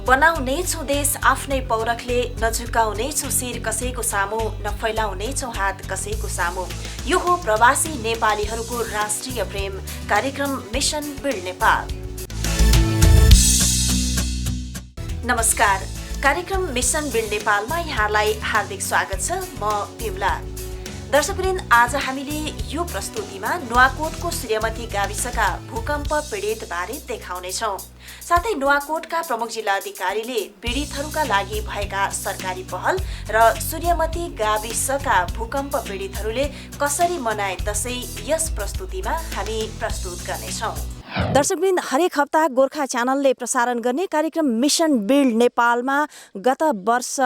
बनाउनेछौँ देश आफ्नै पौरखले, न झुकाउनेछौँ शिर कसैको सामु, न फैलाउनेछौँ हात कसैको सामु। यो हो प्रवासी नेपालीहरूको राष्ट्रिय प्रेम कार्यक्रम मिसन बिल्ड नेपाल। नमस्कार, कार्यक्रम मिसन बिल्ड नेपालमा यहाँलाई हार्दिक स्वागत छ। म पिमला। दर्शकवृन्द, आज हामीले यो प्रस्तुतिमा नुवाकोटको सूर्यमती गाविसका भूकम्प पीडित बारे देखाउनेछौँ। साथै नुवाकोटका प्रमुख जिल्ला अधिकारीले पीडितहरूका लागि भएका सरकारी पहल र सूर्यमती गाविसका भूकम्प पीडितहरूले कसरी मनाए दशैं यस प्रस्तुतिमा हामी प्रस्तुत गर्नेछौँ। दर्शकवृन्द, हरेक हप्ता गोर्खा च्यानलले प्रसारण गर्ने कार्यक्रम मिसन बिल्ड नेपालमा गत वर्ष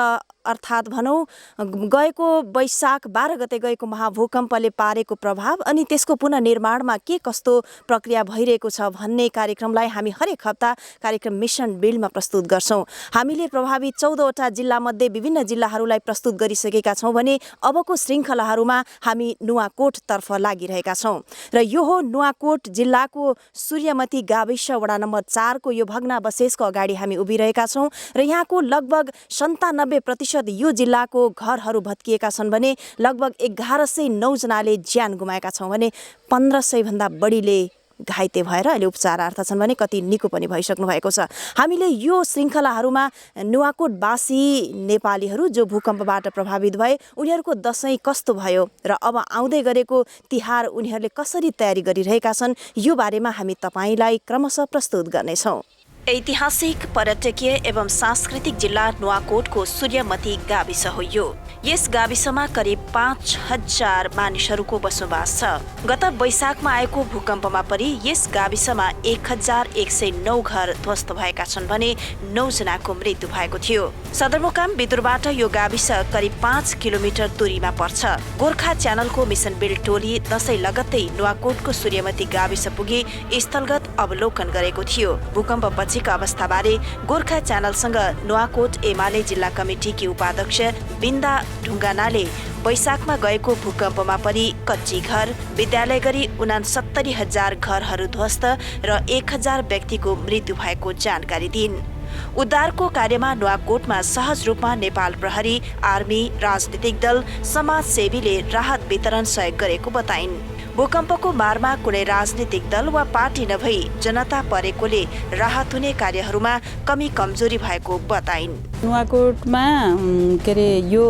अर्थात् भनौँ गएको वैशाख 12 गते गएको महाभूकम्पले पारेको प्रभाव अनि त्यसको पुनर्निर्माणमा के कस्तो प्रक्रिया भइरहेको छ भन्ने कार्यक्रमलाई हामी हरेक हप्ता कार्यक्रम मिसन बिल्डमा प्रस्तुत गर्छौँ। हामीले प्रभावित 14वटा जिल्लामध्ये विभिन्न जिल्लाहरूलाई प्रस्तुत गरिसकेका छौँ भने अबको श्रृङ्खलाहरूमा हामी नुवाकोटतर्फ लागिरहेका छौँ र यो हो नुवाकोट जिल्लाको सूर्यमती गाविस वडा नम्बर 4 को यो भग्नावशेषको अगाडि हामी उभिरहेका छौँ र यहाँको लगभग 97% यो जिल्लाको घरहरू भत्किएका छन् भने लगभग 1109 जनाले ज्यान गुमाएका छौँ भने 1500 भन्दा बढीले घाइते भएर अहिले उपचारार्थ छन् भने कति निको पनि भइसक्नु भएको छ। हामीले यो श्रृङ्खलाहरूमा नुवाकोटवासी नेपालीहरू जो भूकम्पबाट प्रभावित भए उनीहरूको दशैं कस्तो भयो र अब आउँदै गरेको तिहार उनीहरूले कसरी तयारी गरिरहेका छन् यो बारेमा हामी तपाईलाई क्रमशः प्रस्तुत गर्नेछौँ। ऐतिहासिक, पर्यटकीय एवं सांस्कृतिक जिल्ला नुवाकोटको सूर्यमती गाविस हो यो। यस गाविसमा करिब 5000 मानिसहरूको बसोबास छ। गत वैशाखमा आएको भूकम्पमा परि यस गाविसमा 1109 घर ध्वस्त भएका छन् भने 9 जनाको मृत्यु भएको थियो। सदरमुकाम बिदुरबाट यो गाविस करिब 5 किलोमिटर दूरीमा पर्छ। गोर्खा च्यानलको मिसन बिल्ड टोली दशैं लगत्तै नुवाकोटको सूर्यमती गाविस पुगी स्थलगत अवलोकन गरेको थियो। भूकम्प पछिका अवस्थाबारे गोर्खा च्यानलसँग नुवाकोट एमाले जिल्ला कमिटीकी उपाध्यक्ष बिन्दा ढुङ्गानाले वैशाखमा गएको भूकम्पमा परि कच्ची घर, विद्यालय गरी 69,000 घरहरू ध्वस्त र 1000 व्यक्तिको मृत्यु भएको जानकारी दिइन्। उद्धारको कार्यमा नुवाकोटमा सहज रूपमा नेपाल प्रहरी, आर्मी, राजनीतिक दल, समाजसेवीले राहत वितरण सहयोग गरेको बताइन्। भूकम्पको मारमा कुनै राजनीतिक दल वा पार्टी नभई जनता परेकोले राहत हुने कार्यहरूमा कमी कमजोरी भएको बताइन्। नुवाकोटमा यो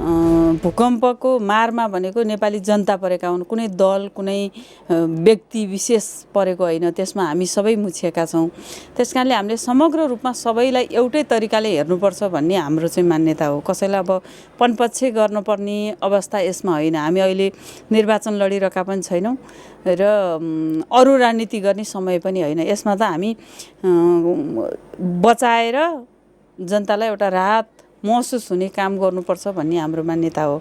भूकम्पको मारमा भनेको नेपाली जनता परेका हुन्, कुनै दल कुनै व्यक्ति विशेष परेको होइन। त्यसमा हामी सबै मुछिएका छौँ। त्यसकारणले हामीले समग्र रूपमा सबैलाई एउटै तरिकाले हेर्नुपर्छ भन्ने हाम्रो चाहिँ मान्यता हो। कसैलाई अब पनपक्ष गर्नुपर्ने अवस्था यसमा होइन। हामी अहिले निर्वाचन लडिरहेका पनि छैनौँ र अरू राजनीति गर्ने समय पनि होइन। यसमा त हामी बचाएर जनतालाई एउटा राहत महसुस हुने काम गर्नुपर्छ भन्ने हाम्रो मान्यता हो।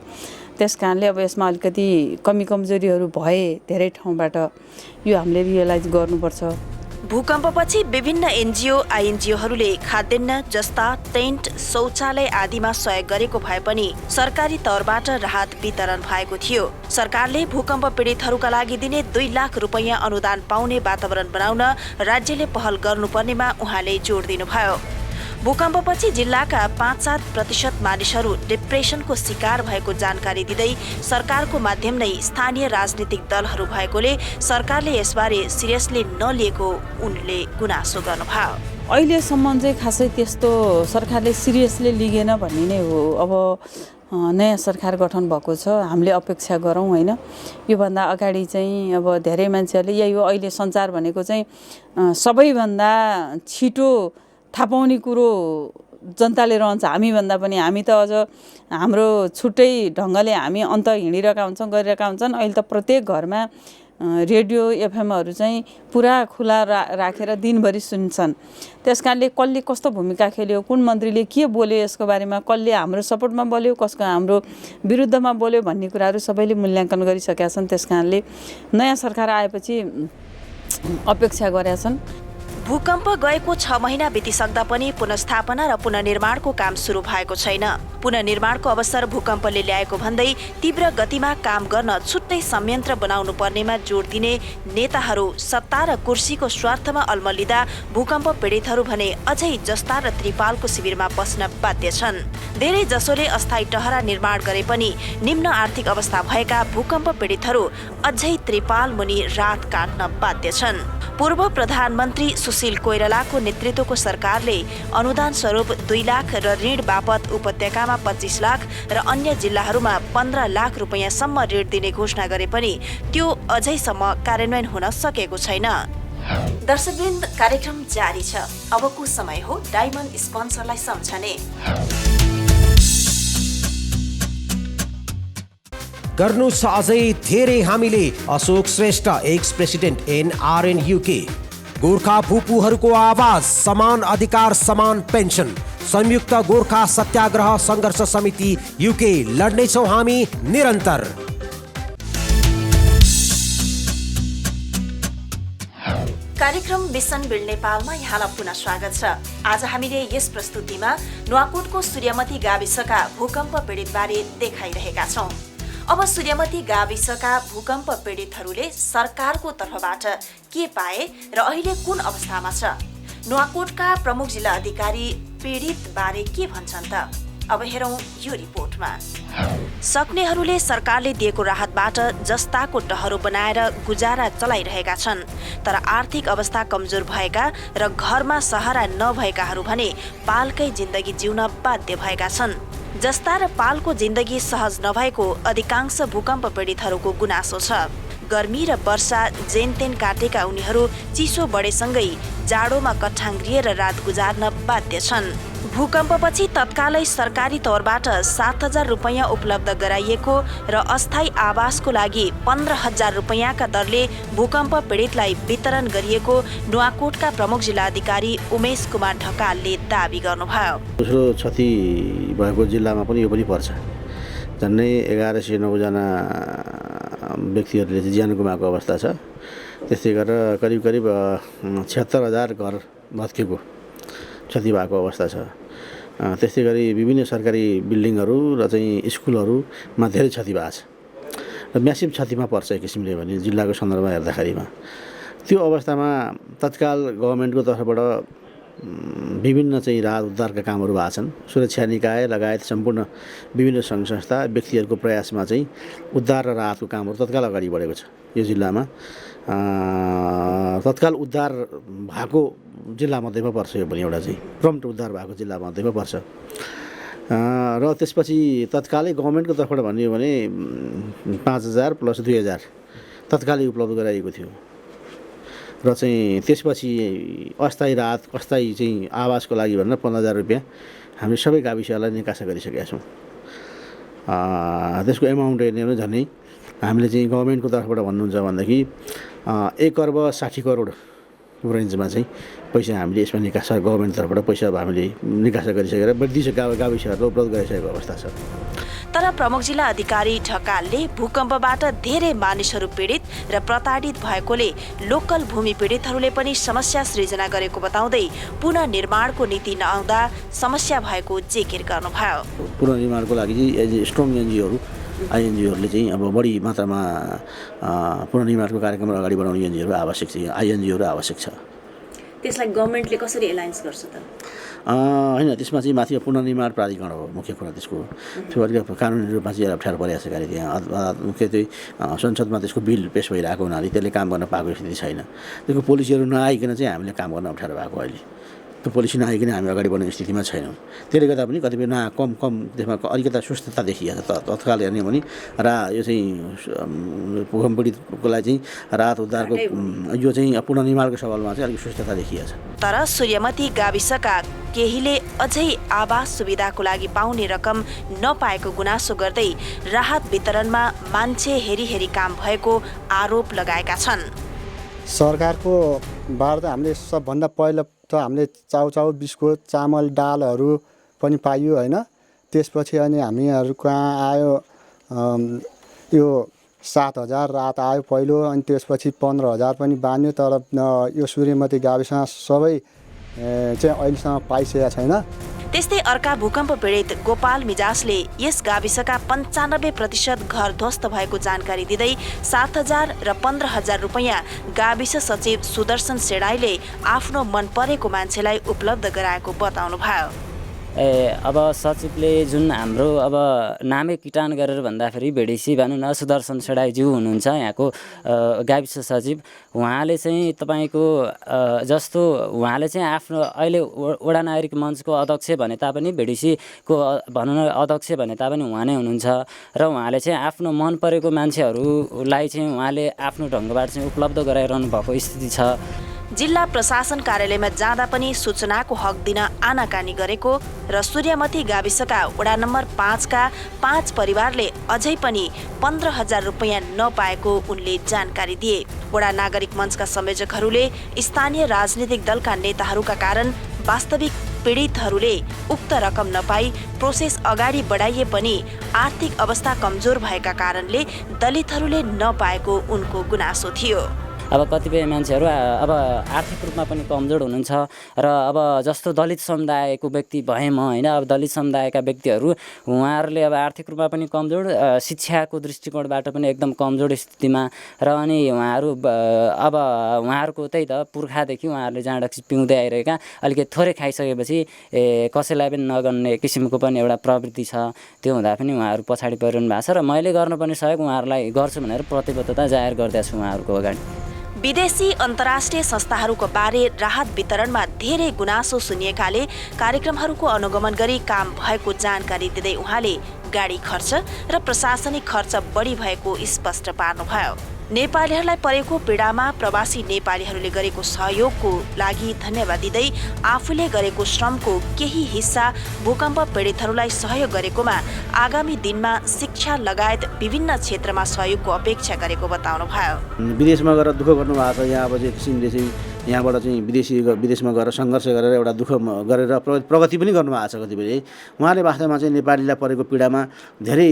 त्यसकारणले अब यसमा अलिकति कमी कमजोरीहरू भए धेरै ठाउँबाट यो हामीले रियलाइज गर्नुपर्छ। भूकम्पपछि विभिन्न एनजिओ आइएनजिओहरूले खाद्यान्न जस्ता टेन्ट, शौचालय आदिमा सहयोग गरेको भए पनि सरकारी तौरबाट राहत वितरण भएको थियो। सरकारले भूकम्प पीडितहरूका लागि दिने 2 लाख रुपैयाँ अनुदान पाउने वातावरण बनाउन राज्यले पहल गर्नुपर्नेमा उहाँले जोड दिनुभयो। भूकम्पपछि जिल्लाका 5-7% मानिसहरू डिप्रेसनको शिकार भएको जानकारी दिँदै सरकारको माध्यम नै स्थानीय राजनीतिक दलहरू भएकोले सरकारले यसबारे सिरियसली नलिएको उनले गुनासो गर्नुभयो। अहिलेसम्म चाहिँ खासै त्यस्तो सरकारले सिरियसली लिगेन भन्ने नै हो। अब नयाँ सरकार गठन भएको छ, हामीले अपेक्षा गरौँ होइन। योभन्दा अगाडि चाहिँ अब धेरै मान्छेहरूले यही हो, अहिले सञ्चार भनेको चाहिँ सबैभन्दा छिटो थाहा पाउने कुरो जनताले रहन्छ। हामीभन्दा पनि हामी त अझ हाम्रो छुट्टै ढङ्गले हामी अन्त हिँडिरहेका हुन्छौँ, गरिरहेका हुन्छन्। अहिले त प्रत्येक घरमा रेडियो एफएमहरू चाहिँ पुरा खुला राखेर दिनभरि सुन्छन्। त्यसकारणले कसले कस्तो भूमिका खेल्यो, कुन मन्त्रीले के बोल्यो, यसको बारेमा कसले हाम्रो सपोर्टमा बोल्यो, कसको हाम्रो विरुद्धमा बोल्यो भन्ने कुराहरू सबैले मूल्याङ्कन गरिसकेका छन्। त्यसकारणले नयाँ सरकार आएपछि अपेक्षा गरेका छन्। भूकम्प गएको 6 महिना बितिसक्दा पनि पुनर्स्थापना र पुनर्निर्माणको काम सुरु भएको छैन। पुनर्निर्माणको अवसर भूकम्पले ल्याएको भन्दै तीव्र गतिमा काम गर्न छुट्टै संयन्त्र बनाउनु पर्नेमा जोड दिने नेताहरू सत्ता र कुर्सीको स्वार्थमा अल्मलिँदा भूकम्प पीडितहरू भने अझै जस्ता र त्रिपालको शिविरमा बस्न बाध्य छन्। धेरै जसोले अस्थायी टहरा निर्माण गरे पनि निम्न आर्थिक अवस्था भएका भूकम्प पीडितहरू अझै त्रिपाल मुनि रात काट्न बाध्य छन्। पूर्व प्रधानमन्त्री सुशील कोइरालाको नेतृत्वको सरकारले अनुदान स्वरूप 2 लाख र ऋण बापत उपत्यकामा 25 लाख र अन्य जिल्लाहरूमा 15 लाख रुपैयाँसम्म ऋण दिने घोषणा गरे पनि त्यो अझैसम्म कार्यान्वयन हुन सकेको छैन। दर्शकवृन्द, कार्यक्रम जारी छ। अबको समय हो डायमन्ड स्पोन्सरलाई सम्झने। गर्नुस् अझै धेरै हामीले Ashok Shrestha ex president NRN UK. Gorkha भूपुहरूको आवाज, समान अधिकार समान पेन्सन। संयुक्त गोर्खा सत्याग्रह सङ्घर्ष समिति युके, लड्नेछौँ हामी निरन्तर। कार्यक्रम मिसन बिल्ड नेपालमा यहाँलाई पुनः स्वागत छ। आज हामीले यस प्रस्तुतिमा नुवाकोटको सूर्यमती गाविसका भूकम्प पीडितबारे देखाइरहेका छौँ। अब सूर्यमती गाविसका भूकम्प पीडितहरूले सरकारको तर्फबाट के पाए र अहिले कुन अवस्थामा छ? नुवाकोटका प्रमुख जिल्ला अधिकारी पीडित बारे के भन्छन् त? अब हेरौँ यो रिपोर्टमा। सक्नेहरूले सरकारले दिएको राहतबाट जस्ताको टहरो बनाएर गुजारा चलाइरहेका छन्, तर आर्थिक अवस्था कमजोर भएका र घरमा सहारा नभएकाहरू भने पालकै जिन्दगी जिउन बाध्य भएका छन्। जस्ता र पालको जिन्दगी सहज नभएको अधिकांश भूकम्प पीडितहरूको गुनासो छ। गर्मी र वर्षा जेनतेन काटेका उनीहरू चिसो बढेसँगै जाडोमा कठाङ्ग्रिएर रात गुजार्न बाध्य छन्। भूकम्पपछि तत्कालै सरकारी तौरबाट 7,000 रुपैयाँ उपलब्ध गराइएको र अस्थायी आवासको लागि 15,000 रुपैयाँका दरले भूकम्प पीडितलाई वितरण गरिएको नुवाकोटका प्रमुख जिल्ला अधिकारी उमेश कुमार ढकालले दावी गर्नुभयो। दोस्रो क्षति भएको जिल्लामा पनि यो पनि पर्छ। झन्डै 1109 जना व्यक्तिहरूले चाहिँ ज्यान गुमाएको अवस्था छ। त्यस्तै गरेर करिब 76,000 घर भत्केको क्षति भएको अवस्था छ। त्यस्तै गरी विभिन्न सरकारी बिल्डिङहरू र चाहिँ स्कुलहरूमा धेरै क्षति भएको छ र म्यासिभ क्षतिमा पर्छ एक किसिमले भने जिल्लाको सन्दर्भमा हेर्दाखेरिमा। त्यो अवस्थामा तत्काल गभर्मेन्टको तर्फबाट विभिन्न चाहिँ राहत उद्धारका कामहरू भएको छन्। सुरक्षा निकाय लगायत सम्पूर्ण विभिन्न सङ्घ संस्था व्यक्तिहरूको प्रयासमा चाहिँ उद्धार र राहतको कामहरू तत्काल अगाडि बढेको छ। यो जिल्लामा तत्काल उद्धार भएको जिल्लामध्येमा पर्छ। यो पनि एउटा चाहिँ प्रम्प्ट उद्धार भएको जिल्लामध्येमा पर्छ। र त्यसपछि तत्कालै गभर्मेन्टको तर्फबाट भन्ने हो भने 5,000 + 2,000 तत्कालै उपलब्ध गराइएको थियो। र चाहिँ त्यसपछि अस्थायी राहत, अस्थायी चाहिँ आवासको लागि भनेर 15,000 रुपियाँ हामी सबै गाविसहरूलाई निकासा गरिसकेका छौँ। त्यसको एमाउन्ट हेर्ने हो भने झन्डै हामीले चाहिँ गभर्मेन्टको तर्फबाट भन्नुहुन्छ भनेदेखि 1,60 करोड रेन्जमा चाहिँ पैसा हामीले यसमा निकासा गभर्मेन्ट तर्फबाट पैसा हामीले निकासा गरिसकेर गाविसहरूलाई उपलब्ध गरिसकेको अवस्था छ। तर प्रमुख जिल्ला अधिकारी ढकालले भूकम्पबाट धेरै मानिसहरू पीडित र प्रताडित भएकोले लोकल भूमि पीडितहरूले पनि समस्या सृजना गरेको बताउँदै पुनर्निर्माणको नीति नआउँदा समस्या भएको जिकिर गर्नुभयो। पुनर्निर्माणको लागि चाहिँ स्ट्रङ एनजिओहरू आइएनजिओहरूले चाहिँ अब बढी मात्रामा पुनर्निर्माणको कार्यक्रम अगाडि बढाउने एनजिओहरू आवश्यक छ। आइएनजिओहरू आवश्यक छ। त्यसलाई गभर्मेन्टले कसरी एलायन्स गर्छ त? होइन, त्यसमा चाहिँ माथि पुनर्निर्माण प्राधिकरण हो मुख्य कुरा। त्यसको त्यो अलिक कानुनी रूपमा चाहिँ अप्ठ्यारो परिरहेको छ। त्यहाँ मुख्य चाहिँ संसदमा त्यसको बिल पेस भइरहेको हुनाले त्यसले काम गर्न पाएको स्थिति छैन। त्यसको पोलिसीहरू नआइकन चाहिँ हामीले काम गर्न अप्ठ्यारो भएको अहिले। त्यो पोलिसी नआइकन हामी अगाडि बढ्ने स्थितिमा छैनौँ। त्यसले गर्दा पनि कतिपय कम त्यसमा अलिकता सुस्तता देखिएको छ। तत्काल हेर्ने भने यो चाहिँ भूकम्प पीडितको लागि चाहिँ राहत उद्धारको यो चाहिँ पुनर्निर्माणको सवालमा चाहिँ अलिक सुस्तता देखिएको छ। तर सूर्यमती गाविसका केहीले अझै आवास सुविधाको लागि पाउने रकम नपाएको गुनासो गर्दै राहत वितरणमा मान्छे हेरी काम भएको आरोप लगाएका छन्। सरकारको बाट हामीले सबभन्दा पहिला त हामीले चाउचाउ, बिस्कुट, चामल, दालहरू पनि पाइयो होइन। त्यसपछि अनि हामीहरू कहाँ आयो यो 7,000 रात आयो पहिलो, अनि त्यसपछि 15,000 पनि बान्यो। तर यो सूर्यमती गाविसमा सबै चाहिँ अहिलेसम्म पाइसकेका छैन। त्यस्तै अर्का भूकम्प पीडित गोपाल मिजासले यस गाविसका 95% घर ध्वस्त भएको जानकारी दिँदै 7,000 र 15,000 रुपैयाँ गाविस सचिव सुदर्शन सेडाईले आफ्नो मन परेको मान्छेलाई उपलब्ध गराएको बताउनुभयो। अब सचिवले जुन हाम्रो अब नामै किटान गरेर भन्दाखेरि भेडेसी भनौँ न सुदर्शन सेडाईज्यू हुनुहुन्छ यहाँको गाविस सचिव। उहाँले चाहिँ तपाईँको जस्तो उहाँले चाहिँ आफ्नो अहिले वडा नागरिक मञ्चको अध्यक्ष भने तापनि भेडेसीको भनौँ न अध्यक्ष भने तापनि उहाँ नै हुनुहुन्छ र उहाँले चाहिँ आफ्नो मन परेको मान्छेहरूलाई चाहिँ उहाँले आफ्नो ढङ्गबाट चाहिँ उपलब्ध गराइरहनु भएको स्थिति छ। जिल्ला प्रशासन कार्यालयमा जाँदा पनि सूचनाको हक दिन आनाकानी गरेको र सूर्यमती गाविसका वडा नम्बर 5 का 5 परिवारले अझै पनि 15,000 रुपैयाँ नपाएको उनले जानकारी दिए। वडा नागरिक मञ्चका संयोजकहरूले स्थानीय राजनीतिक दलका नेताहरूका कारण वास्तविक पीडितहरूले उक्त रकम नपाई प्रोसेस अगाडि बढाइए पनि आर्थिक अवस्था कमजोर भएका कारणले दलितहरूले नपाएको उनको गुनासो थियो। अब कतिपय मान्छेहरू अब आर्थिक रूपमा पनि कमजोर हुनुहुन्छ र अब जस्तो दलित समुदायको व्यक्ति भएँ म होइन। अब दलित समुदायका व्यक्तिहरू उहाँहरूले अब आर्थिक रूपमा पनि कमजोर, शिक्षाको दृष्टिकोणबाट पनि एकदम कमजोर स्थितिमा र अनि उहाँहरू अब उहाँहरूको त्यही त पुर्खादेखि उहाँहरूले जाँडक्सी पिउँदै आइरहेका अलिकति थोरै खाइसकेपछि कसैलाई पनि नगर्ने किसिमको पनि एउटा प्रवृत्ति छ। त्यो हुँदा पनि उहाँहरू पछाडि परिरहनु भएको छ र मैले गर्नुपर्ने सहयोग उहाँहरूलाई गर्छु भनेर प्रतिबद्धता जाहेर गरिदिएको छु उहाँहरूको अगाडि। विदेशी अन्तर्राष्ट्रिय संस्थाहरूको बारे राहत वितरणमा धेरै गुनासो सुनिएकाले कार्यक्रमहरूको अनुगमन गरी काम भएको जानकारी दिँदै उहाँले गाडी खर्च र प्रशासनिक खर्च बढी भएको स्पष्ट पार्नुभयो। नेपालीहरूलाई परेको पीडामा प्रवासी नेपालीहरूले गरेको सहयोगको लागि धन्यवाद दिँदै आफूले गरेको श्रमको केही हिस्सा भूकम्प पीडितहरूलाई सहयोग गरेकोमा आगामी दिनमा शिक्षा लगायत विभिन्न क्षेत्रमा सहयोगको अपेक्षा गरेको बताउनुभयो। विदेशमा गएर दुःख गर्नुभएको छ। यहाँ अब चाहिँ किसिमले चाहिँ यहाँबाट चाहिँ विदेशमा गएर सङ्घर्ष गरेर एउटा दुःख गरेर प्रगति पनि गर्नुभएको छ कतिपय। उहाँले वास्तवमा चाहिँ नेपालीलाई परेको पीडामा धेरै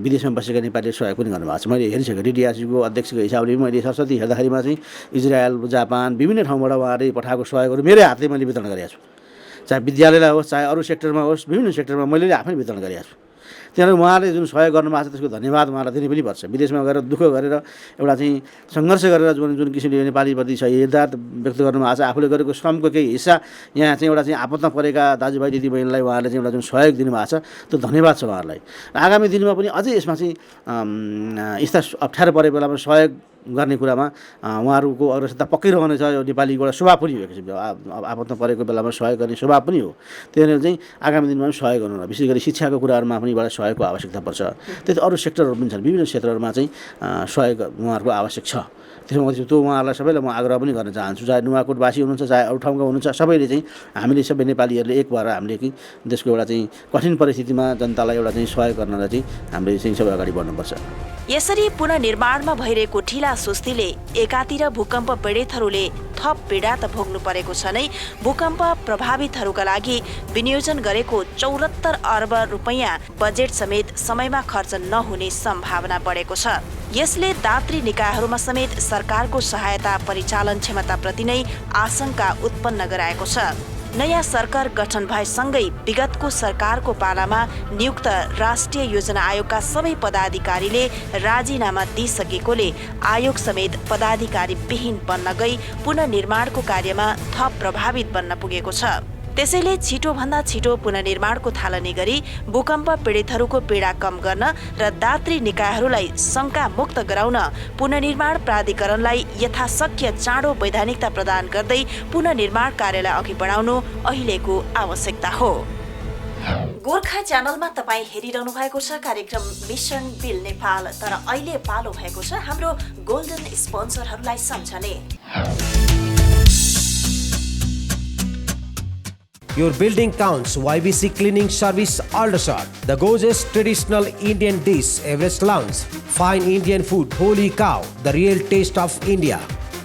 विदेशमा बसेका नेपालीले सहयोग पनि गर्नुभएको छ। मैले हेरिसकेँ डिडिआरसीको अध्यक्षको हिसाबले मैले सरस्वती हेर्दाखेरिमा चाहिँ इजरायल, जापान विभिन्न ठाउँबाट उहाँले पठाएको सहयोगहरू मेरै हातले मैले वितरण गरेको छु। चाहे विद्यालयलाई होस्, चाहे अरू सेक्टरमा होस्, विभिन्न सेक्टरमा मैले आफै वितरण गरेको छु। त्यहाँबाट उहाँले जुन सहयोग गर्नुभएको छ त्यसको धन्यवाद उहाँलाई दिनै पनि पर्छ। विदेशमा गएर दुःख गरेर एउटा चाहिँ सङ्घर्ष गरेर जुन किसिमले नेपालीप्रति सहिर्दा व्यक्त गर्नुभएको छ, आफूले गरेको श्रमको केही हिस्सा यहाँ चाहिँ एउटा चाहिँ आपतमा परेका दाजुभाइ दिदीबहिनीलाई उहाँले चाहिँ एउटा जुन सहयोग दिनुभएको छ त्यो धन्यवाद छ उहाँहरूलाई। आगामी दिनमा पनि अझै यसमा चाहिँ यस्ता अप्ठ्यारो परे बेलामा सहयोग गर्ने कुरामा उहाँहरूको अग्रसरता पक्कै रहनेछ। यो नेपालीको एउटा स्वभाव पनि हो, आपतमा परेको बेलामा सहयोग गर्ने स्वभाव पनि हो। त्यही भएर चाहिँ आगामी दिनमा पनि सहयोग गर्नु, विशेष गरी शिक्षाको कुराहरूमा पनि एउटा सहयोगको आवश्यकता पर्छ। त्यस्तै अरू सेक्टरहरू पनि छन्, विभिन्न क्षेत्रहरूमा चाहिँ सहयोग उहाँहरूको आवश्यक छ। त्यसमा त्यो उहाँहरूलाई सबैलाई म आग्रह पनि गर्न चाहन्छु, चाहे नुवाकोटवासी हुनुहुन्छ चाहे अरू ठाउँका हुनुहुन्छ, सबैले चाहिँ हामीले सबै नेपालीहरूले एक भएर हामीले कि देशको एउटा चाहिँ कठिन परिस्थितिमा जनतालाई एउटा चाहिँ सहयोग गर्नलाई चाहिँ हामीले चाहिँ सबै अगाडि बढ्नुपर्छ। यसरी पुनर्निर्माणमा भइरहेको ढिला सुस्तीले एकातिर भूकम्प पीडितहरूले थप पीडा त भोग्नु परेको छ नै, भूकम्प प्रभावितहरूका लागि विनियोजन गरेको 74 अर्ब रुपैयाँ बजेट समेत समयमा खर्च नहुने सम्भावना बढेको छ। यसले दात्री निकायहरूमा समेत सरकारको सहायता परिचालन क्षमताप्रति नै आशंका उत्पन्न गराएको छ। नयाँ सरकार गठन भएसँगै विगतको सरकारको पालामा नियुक्त राष्ट्रिय योजना आयोगका सबै पदाधिकारीले राजीनामा दिइसकेकोले आयोग समेत पदाधिकारी विहीन बन्न गई पुनर्निर्माणको कार्यमा थप प्रभावित बन्न पुगेको छ। त्यसैले छिटोभन्दा छिटो पुनर्निर्माणको थालनी गरी भूकम्प पीडितहरूको पीडा कम गर्न र दात्री निकायहरूलाई शङ्का मुक्त गराउन पुनर्निर्माण प्राधिकरणलाई यथाशक्य चाँडो वैधानिकता प्रदान गर्दै पुनर्निर्माण कार्यलाई अघि बढाउनु अहिलेको आवश्यकता हो। गोर्खा च्यानलमा तपाईँ हेरिरहनु भएको छ कार्यक्रम मिसन बिल नेपाल। तर अहिले पालो भएको छ हाम्रो गोल्डन स्पोन्सरहरूलाई सम्झने। Your building counts. YBC Cleaning Service Aldershot. The gorgeous traditional Indian dish, Everest Lounge. Fine Indian food, Holy Cow. The real taste of India.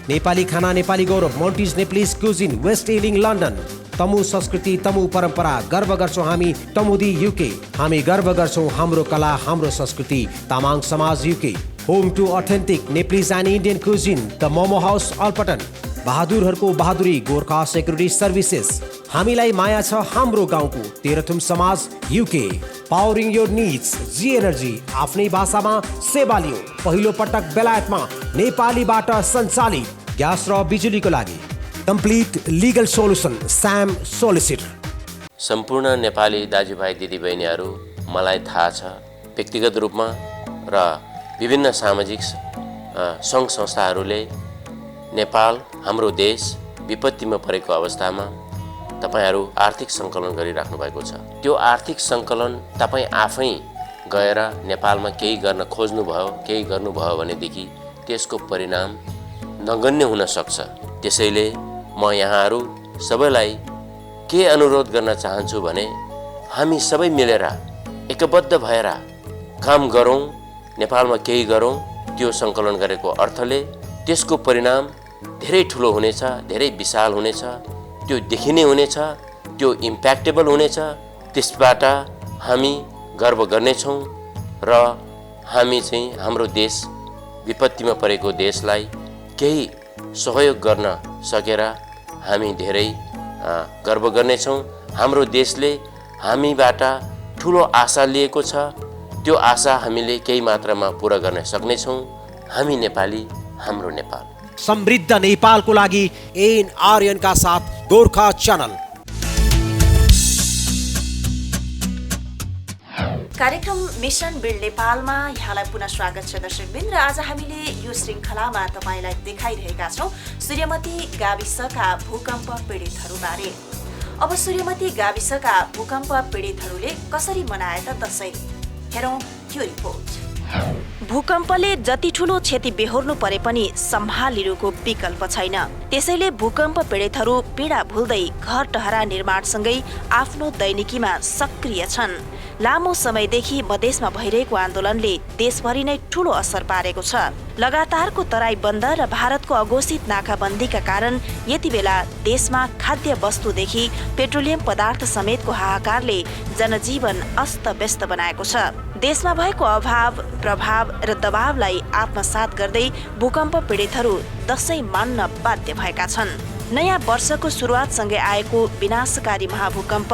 Nepali Khana, Nepali Gaurav, Monty's Nepalese Cuisine, West Ealing, London. तमु संस्कृति, तमु परम्परा, गर्व गर्छौं हामी तमुदी UK. हामी गर्व गर्छौं हाम्रो कला, हाम्रो संस्कृति, तामाङ समाज UK. Home to authentic Nepalese and Indian cuisine, the Momo House Alpatan. बहादुरहरूको बहादुरी गोर्खा सेक्युरिटी सर्भिसेस. हामीलाई माया छ हाम्रो गाउँको तेह्रथुम समाज UK. Powering your needs G energy आफ्नै भाषामा सेवा लियो. पहिलो पटक बेलायतमा नेपालीबाट सञ्चालित ग्यास र बिजुलीको लागि कम्प्लिट लिगल सोल्युसन स्याम सोलिसिटर. सम्पूर्ण नेपाली दाजुभाइ दिदीबहिनीहरू, मलाई थाहा छ व्यक्तिगत रूपमा र विभिन्न सामाजिक सङ्घ संस्थाहरूले नेपाल हाम्रो देश विपत्तिमा परेको अवस्थामा तपाईहरू आर्थिक सङ्कलन गरिराख्नु भएको छ. त्यो आर्थिक सङ्कलन तपाईँ आफै गएर नेपालमा केही गर्न खोज्नुभयो, केही गर्नुभयो भनेदेखि त्यसको परिणाम नगण्य हुन सक्छ. त्यसैले म यहाँहरू सबैलाई के अनुरोध गर्न चाहन्छु भने हामी सबै मिलेर एकबद्ध भएर काम गरौँ, नेपालमा केही गरौँ. त्यो सङ्कलन गरेको अर्थले त्यसको परिणाम धेरै ठुलो हुनेछ, धेरै विशाल हुनेछ, त्यो देखिने हुनेछ, त्यो इम्प्याक्टेबल हुनेछ. त्यसबाट हामी गर्व गर्नेछौँ र हामी चाहिँ हाम्रो देश विपत्तिमा परेको देशलाई केही सहयोग गर्न सकेर हामी धेरै गर्व गर्नेछौँ. हाम्रो देशले हामीबाट ठुलो आशा लिएको छ. त्यो आशा हामीले केही मात्रामा पुरा गर्न सक्नेछौँ. हामी नेपाली, हाम्रो नेपाल. समृद्ध नेपालको लागि एनआरएन का साथ गोर्खा च्यानल. कार्यक्रम मिसन बिल्ड नेपालमा यहाँलाई पुनः स्वागत छ दर्शकवृन्द. र आज हामीले यो श्रृङ्खलामा तपाईँलाई देखाइरहेका छौँ सूर्यमती गाविसका भूकम्प पीडितहरूबारे. अब सूर्यमती गाविसका भूकम्प पीडितहरूले कसरी मनाए त दशैं, हेरौँ यो रिपोर्ट. भूकम्पले जति ठुलो क्षति बेहोर्नु परे पनि सम्हालिनुको विकल्प छैन. त्यसैले भूकम्प पीडितहरू पीडा भुल्दै घर टहरा निर्माणसँगै आफ्नो दैनिकीमा सक्रिय छन्. लामो समयदेखि मधेसमा भइरहेको आन्दोलनले देशभरि नै ठूलो असर पारेको छ. लगातारको तराई बन्द र भारतको अघोषित नाकाबन्दीका कारण यति बेला देशमा खाद्य वस्तुदेखि पेट्रोलियम पदार्थ समेतको हाहाकारले जनजीवन अस्तव्यस्त बनाएको छ. देशमा भएको अभाव, प्रभाव र दबावलाई आत्मसात गर्दै भूकम्प पीडितहरू दशैं मान्न बाध्य भएका छन्. नयाँ वर्षको सुरुवातसँगै आएको विनाशकारी महाभूकम्प,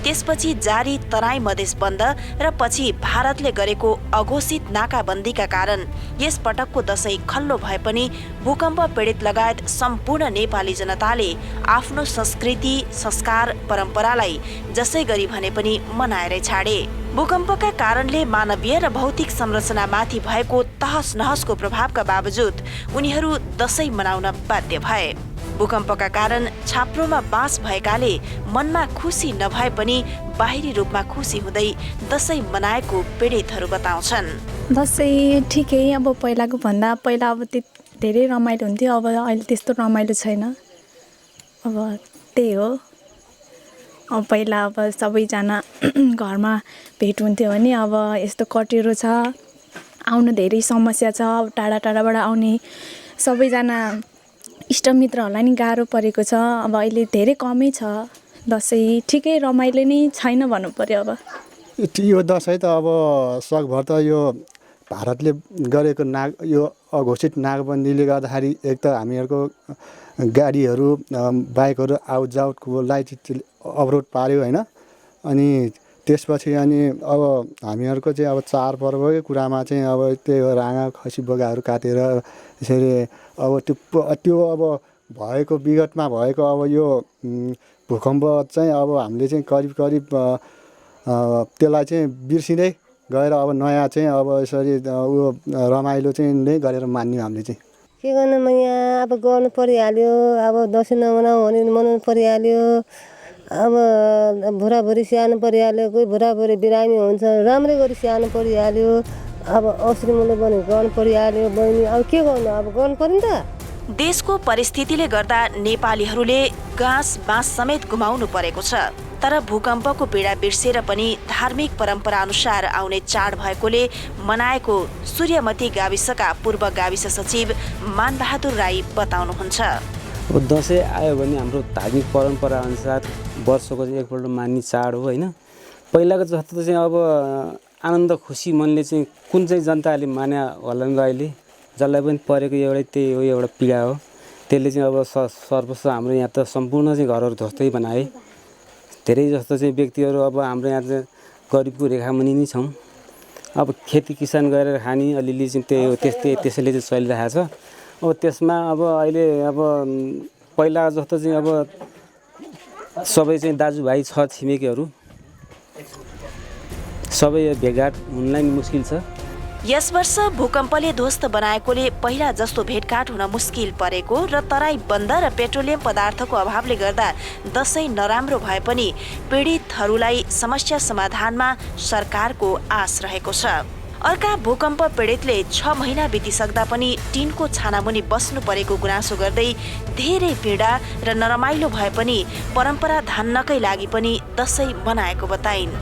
त्यसपछि जारी तराई मधेस बन्द र पछि भारतले गरेको अघोषित नाकाबन्दीका कारण यस पटकको दशैं खल्लो भए पनि भूकम्प पीडित लगायत सम्पूर्ण नेपाली जनताले आफ्नो संस्कृति, संस्कार, परम्परालाई जसै गरी भने पनि मनाएरै छाडे. भूकम्पका कारणले मानवीय र भौतिक संरचनामाथि भएको तहस नहसको प्रभावका बावजुद उनीहरू दशैं मनाउन बाध्य भए. भूकम्पका कारण छाप्रोमा बाँस भएकाले मनमा खुसी नभए पनि बाहिरी रूपमा खुसी हुँदै दशैं मनाएको पीडितहरू बताउँछन्. दशैं ठिकै, अब पहिलाको भन्दा पहिला अब धेरै रमाइलो हुन्थ्यो. अब अहिले त्यस्तो रमाइलो छैन. अब त्यही हो. अब पहिला अब सबैजना घरमा भेट हुन्थ्यो भने अब यस्तो कटेरो छ, आउनु धेरै समस्या छ. अब टाढा टाढाबाट आउने सबैजना इष्टमित्रहरूलाई नि गाह्रो परेको छ. अब अहिले धेरै कमै छ. दशैं ठिकै रमाइलो नै छैन भन्नु पर्यो. अब यो दशैं त अब सकभर त यो भारतले गरेको यो अघोषित नाकाबन्दीले गर्दाखेरि एक त हामीहरूको गाडीहरू, बाइकहरू आउट जाउटकोलाई अवरोध पार्यो होइन. अनि त्यसपछि अब हामीहरूको चाहिँ अब चाडपर्वकै कुरामा चाहिँ अब त्यही हो, राँगा खसी बोगाहरू काटेर यसरी अब त्यो अब भएको विगतमा भएको अब यो भूकम्प चाहिँ अब हामीले चाहिँ करिब त्यसलाई चाहिँ बिर्सिँदै गएर अब नयाँ चाहिँ अब यसरी उयो रमाइलो चाहिँ नै गरेर मान्यौँ हामीले चाहिँ. के गर्नु, म यहाँ अब गर्नु परिहाल्यो. अब दसैँ नमनाऊ भने मनाउनु परिहाल्यो. अब बुढाबुढी स्याहार्नु परिहाल्यो. कोही बुढाबुढी बिरामी हुन्छ, राम्रै गरी स्याहार्नु परिहाल्यो. अब औषधि मूल्य बन्यो गर्नु परिहाल्यो. बहिनी अब के गर्नु, अब गर्नु पर्यो नि त. देशको परिस्थितिले गर्दा नेपालीहरूले गाँस बाँस समेत गुमाउनु परेको छ. तर भूकम्पको पीडा बिर्सेर पनि धार्मिक परम्परा अनुसार आउने चाड भएकोले मनाएको सूर्यमती गाविसका पूर्व गाविस सचिव मानबहादुर राई बताउनुहुन्छ. दसैँ आयो भने हाम्रो धार्मिक परम्परा अनुसार वर्षको चाहिँ एकपल्ट मान्ने चाड हो होइन. पहिलाको जस्तो चाहिँ अब आनन्द खुसी मनले चाहिँ कुन चाहिँ जनताले माने होला नि अहिले जसलाई पनि परेको एउटै त्यही हो एउटा पीडा हो त्यसले चाहिँ अब सर्वस्व हाम्रो यहाँ त सम्पूर्ण चाहिँ घरहरू ध्वस्तै बनाए धेरै जस्तो चाहिँ व्यक्तिहरू अब हाम्रो यहाँ चाहिँ गरिबको रेखामुनि नै छौँ अब खेती किसान गरेर खाने अलिअलि चाहिँ त्यही हो त्यसैले चाहिँ चलिरहेको छ अब त्यसमा अब अहिले अब पहिला जस्तो चाहिँ अब सबै चाहिँ दाजुभाइ छ छिमेकीहरू सबै भेटघाट हुनलाई मुस्किल छ यस वर्ष भूकम्पले ध्वस्त बनाएकोले पहिला जस्तो भेटघाट हुन मुस्किल परेको र तराई बन्द र पेट्रोलियम पदार्थको अभावले गर्दा दशैं नराम्रो भए पनि पीडितहरूलाई समस्या समाधानमा सरकारको आश रहेको छ। अर्का भूकम्प पीडितले 6 महिना बितिसक्दा पनि टिनको छानामुनि बस्नु परेको गुनासो गर्दै धेरै पीडा र नरमाइलो भए पनि परम्परा धान्नकै लागि पनि दशैं मनाएको बताइन्।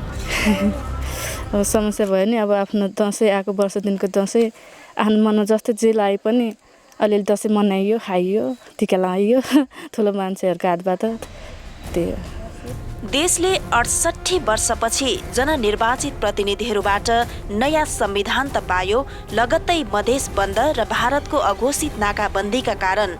अब समस्या भयो नि अब आफ्नो दसैँ आएको वर्ष दिनको दसैँ आफ्नो मन जस्तै जे लाए पनि अलिअलि दसैँ मनाइयो खाइयो टिका लगाइयो ठुलो मान्छेहरूको हातबाट त्यही देशले 68 वर्षपछि जननिर्वाचित प्रतिनिधिहरूबाट नयाँ संविधान त पायो, लगत्तै मधेस बन्द र भारतको अघोषित नाकाबन्दीका कारण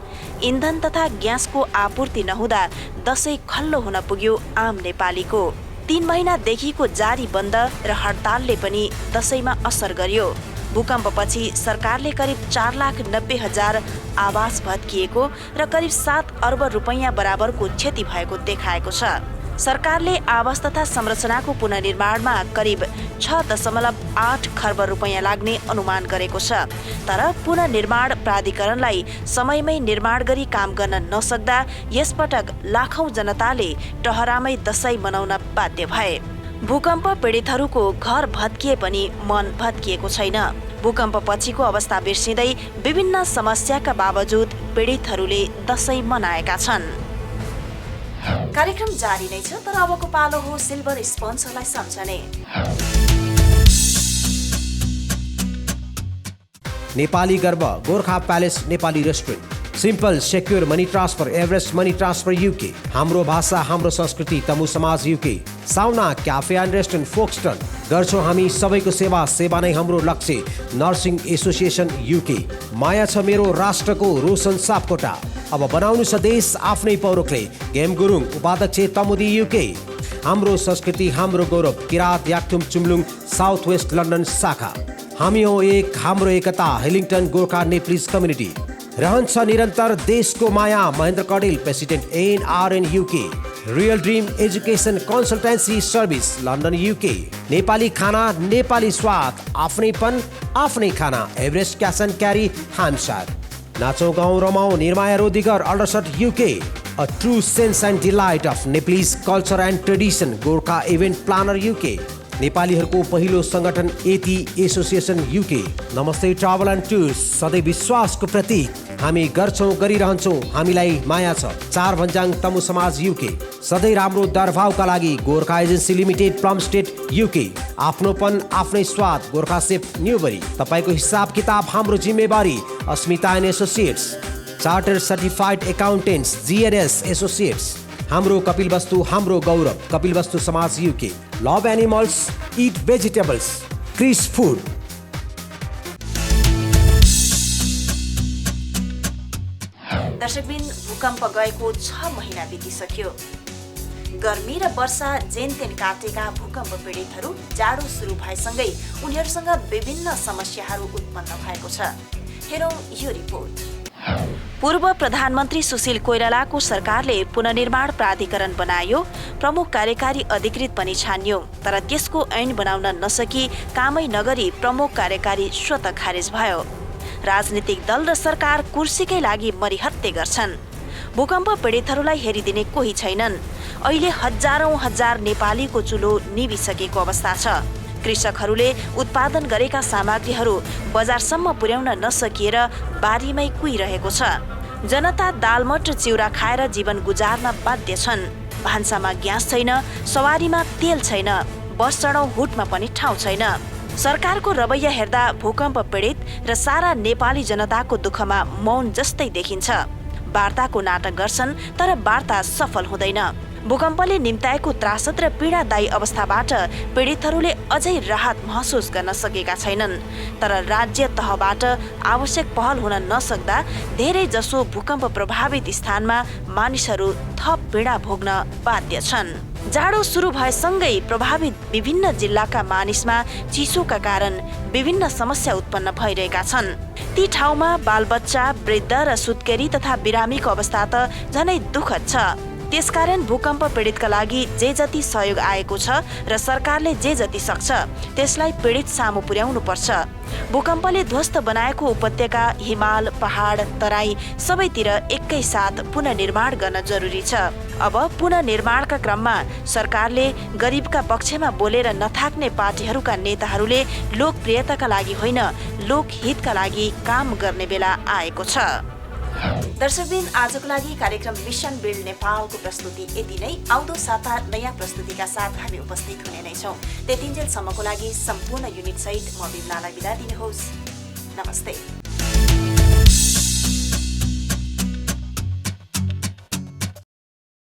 इन्धन तथा ग्यासको आपूर्ति नहुँदा दशैं खल्लो हुन पुग्यो आम नेपालीको। 3 महिनादेखिको जारी बन्द र हडतालले पनि दशैंमा असर गर्यो। भूकम्पपछि सरकारले करिब 4,90,000 आवास भत्किएको र करिब 7 अर्ब रुपैयाँ बराबरको क्षति भएको देखाएको छ। सरकारले आवास तथा संरचनाको पुनर्निर्माणमा करिब 6.8 खर्ब रुपैयाँ लाग्ने अनुमान गरेको छ। तर पुनर्निर्माण प्राधिकरणलाई समयमै निर्माण गरी काम गर्न नसक्दा यसपटक लाखौं जनताले टहरामै दशैं मनाउन बाध्य भए। भूकम्प पीडितहरूको घर भत्किए पनि मन भत्किएको छैन। भूकम्प पछिको अवस्था बिर्सिँदै विभिन्न समस्याका बावजुद पीडितहरूले दशैं मनाएका छन्। कार्यक्रम जारी नै छ, तर अबको पालो हो सिल्भर स्पोन्सरलाई सम्झने। नेपाली गर्व Gorkha palace Nepali restaurant, simple secure money transfer Everest money transfer UK, हाम्रो भाषा हाम्रो संस्कृति तमु समाज युके, साउना क्याफे एन्ड रेस्टुरेन्ट फोक्सटन, गर्छौँ हामी सबैको सेवा, सेवा नै हाम्रो लक्ष्य, नर्सिङ एसोसिएसन युके, माया छ मेरो राष्ट्रको रोशन सापकोटा, अब बनाउनु छ देश आफ्नै पौरखले, गेम गुरुङ उपाध्यक्ष तमुदी युके, हाम्रो संस्कृति हाम्रो गौरव Kirat Yakthum Chumlung south west London शाखा, हामी हो एक हाम्रो एकता हेलिङटन गोर्खा नेप्लिज कम्युनिटी, रहन्छ निरन्तर देशको माया Mahendra Kadel president NRN UK, real dream education consultancy service London UK, Nepali खाना नेपाली स्वाद आफ्नैपन आफ्नै खाना एभरेस्ट क्यास एन्ड क्यारी हामसार, नाचौँ गाउँ रमाउँ निर्माया रोदिगर Aldershot UK, a true sense and delight of Nepalese culture and tradition Gorkha event planner UK, नेपालीहरूको पहिलो सङ्गठन एटी एसोसिएसन युके, नमस्ते ट्राभल एन्ड टुर्स सधैँ विश्वासको प्रतीक, हामी गर्छौँ गरिरहन्छौँ हामीलाई माया छ, 4 भन्जाङ तमु समाज युके, सधैँ राम्रो दरभावका लागि Gorkha agency limited Plumstead UK, आफ्नोपन आफ्नै स्वाद गोर्खा सेफ न्युबरी, तपाईँको हिसाब किताब हाम्रो जिम्मेवारी Asmita and associates, charter certified accountants GNS associates, हाम्रो कपिलवस्तु हाम्रो गौरव कपिलवस्तु समाज UK, love animals eat vegetables Chris food. दर्शकबिन भूकम्प गएको 6 महिना बितिसक्यो। गर्मी र वर्षा जेनतेन काटेका भूकम्प पीडितहरू जाडो सुरु भएसँगै उनीहरूसँग विभिन्न समस्याहरू उत्पन्न भएको छ। हेरौँ यो रिपोर्ट। पूर्व प्रधानमन्त्री सुशील कोइरालाको सरकारले पुनर्निर्माण प्राधिकरण बनायो, प्रमुख कार्यकारी अधिकृत पनि छानियो, तर त्यसको ऐन बनाउन नसकी कामै नगरी प्रमुख कार्यकारी स्वतः खारेज भयो। राजनीतिक दल र सरकार कुर्सीकै लागि मरिहत्ते गर्छन्। भूकम्प पीडितहरूलाई हेरिदिने कोही छैनन्। अहिले हजार नेपालीको चुलो निभिसकेको अवस्था छ। कृषकहरूले उत्पादन गरेका सामग्रीहरू बजारसम्म पुर्याउन नसकिएर बारीमै कुहिरहेको छ। जनता दालमट र चिउरा खाएर जीवन गुजार्न बाध्य छन्। भान्सामा ग्यास छैन, सवारीमा तेल छैन, बस चढाउँ हुटमा पनि ठाउँ छैन। सरकारको रवैया हेर्दा भूकम्प पीडित र सारा नेपाली जनताको दुःखमा मौन जस्तै देखिन्छ। वार्ताको नाटक गर्छन् तर वार्ता सफल हुँदैन। भूकम्पले निम्ताएको त्रासद र पीडादायी अवस्थाबाट पीडितहरूले अझै राहत महसुस गर्न सकेका छैनन्। तर राज्य तहबाट आवश्यक पहल हुन नसक्दा धेरै जसो भूकम्प प्रभावित स्थानमा मानिसहरू थप पीडा भोग्न बाध्य छन्। जाडो सुरु भएसँगै प्रभावित विभिन्न जिल्लाका मानिसमा चिसोका कारण विभिन्न समस्या उत्पन्न भइरहेका छन्। ती ठाउँमा बालबच्चा, वृद्ध र सुत्केरी तथा बिरामीको अवस्था त झनै दुःखद छ। त्यसकारण भूकम्प पीडितका लागि जे जति सहयोग आएको छ र सरकारले जे जति सक्छ त्यसलाई पीडित सामु पुर्याउनु पर्छ। भूकम्पले ध्वस्त बनाएको उपत्यका, हिमाल, पहाड, तराई सबैतिर एकैसाथ पुनर्निर्माण गर्न जरुरी छ। अब पुनर्निर्माणका क्रममा सरकारले गरिबका पक्षमा बोलेर नथाक्ने पार्टीहरूका नेताहरूले लोकप्रियताका लागि होइन, लोकहितका लागि काम गर्ने बेला आएको छ। दर्शकबिन, आजको लागि कार्यक्रम मिसन बिल्ड नेपालको प्रस्तुति यति नै। आउँदो साता नयाँ प्रस्तुतिका साथ हामी उपस्थित हुने नै छौँ। त्यतिन्जेलसम्मको लागि सम्पूर्ण युनिट सहित म बिमलालाई बिदा दिनुहोस्। नमस्ते।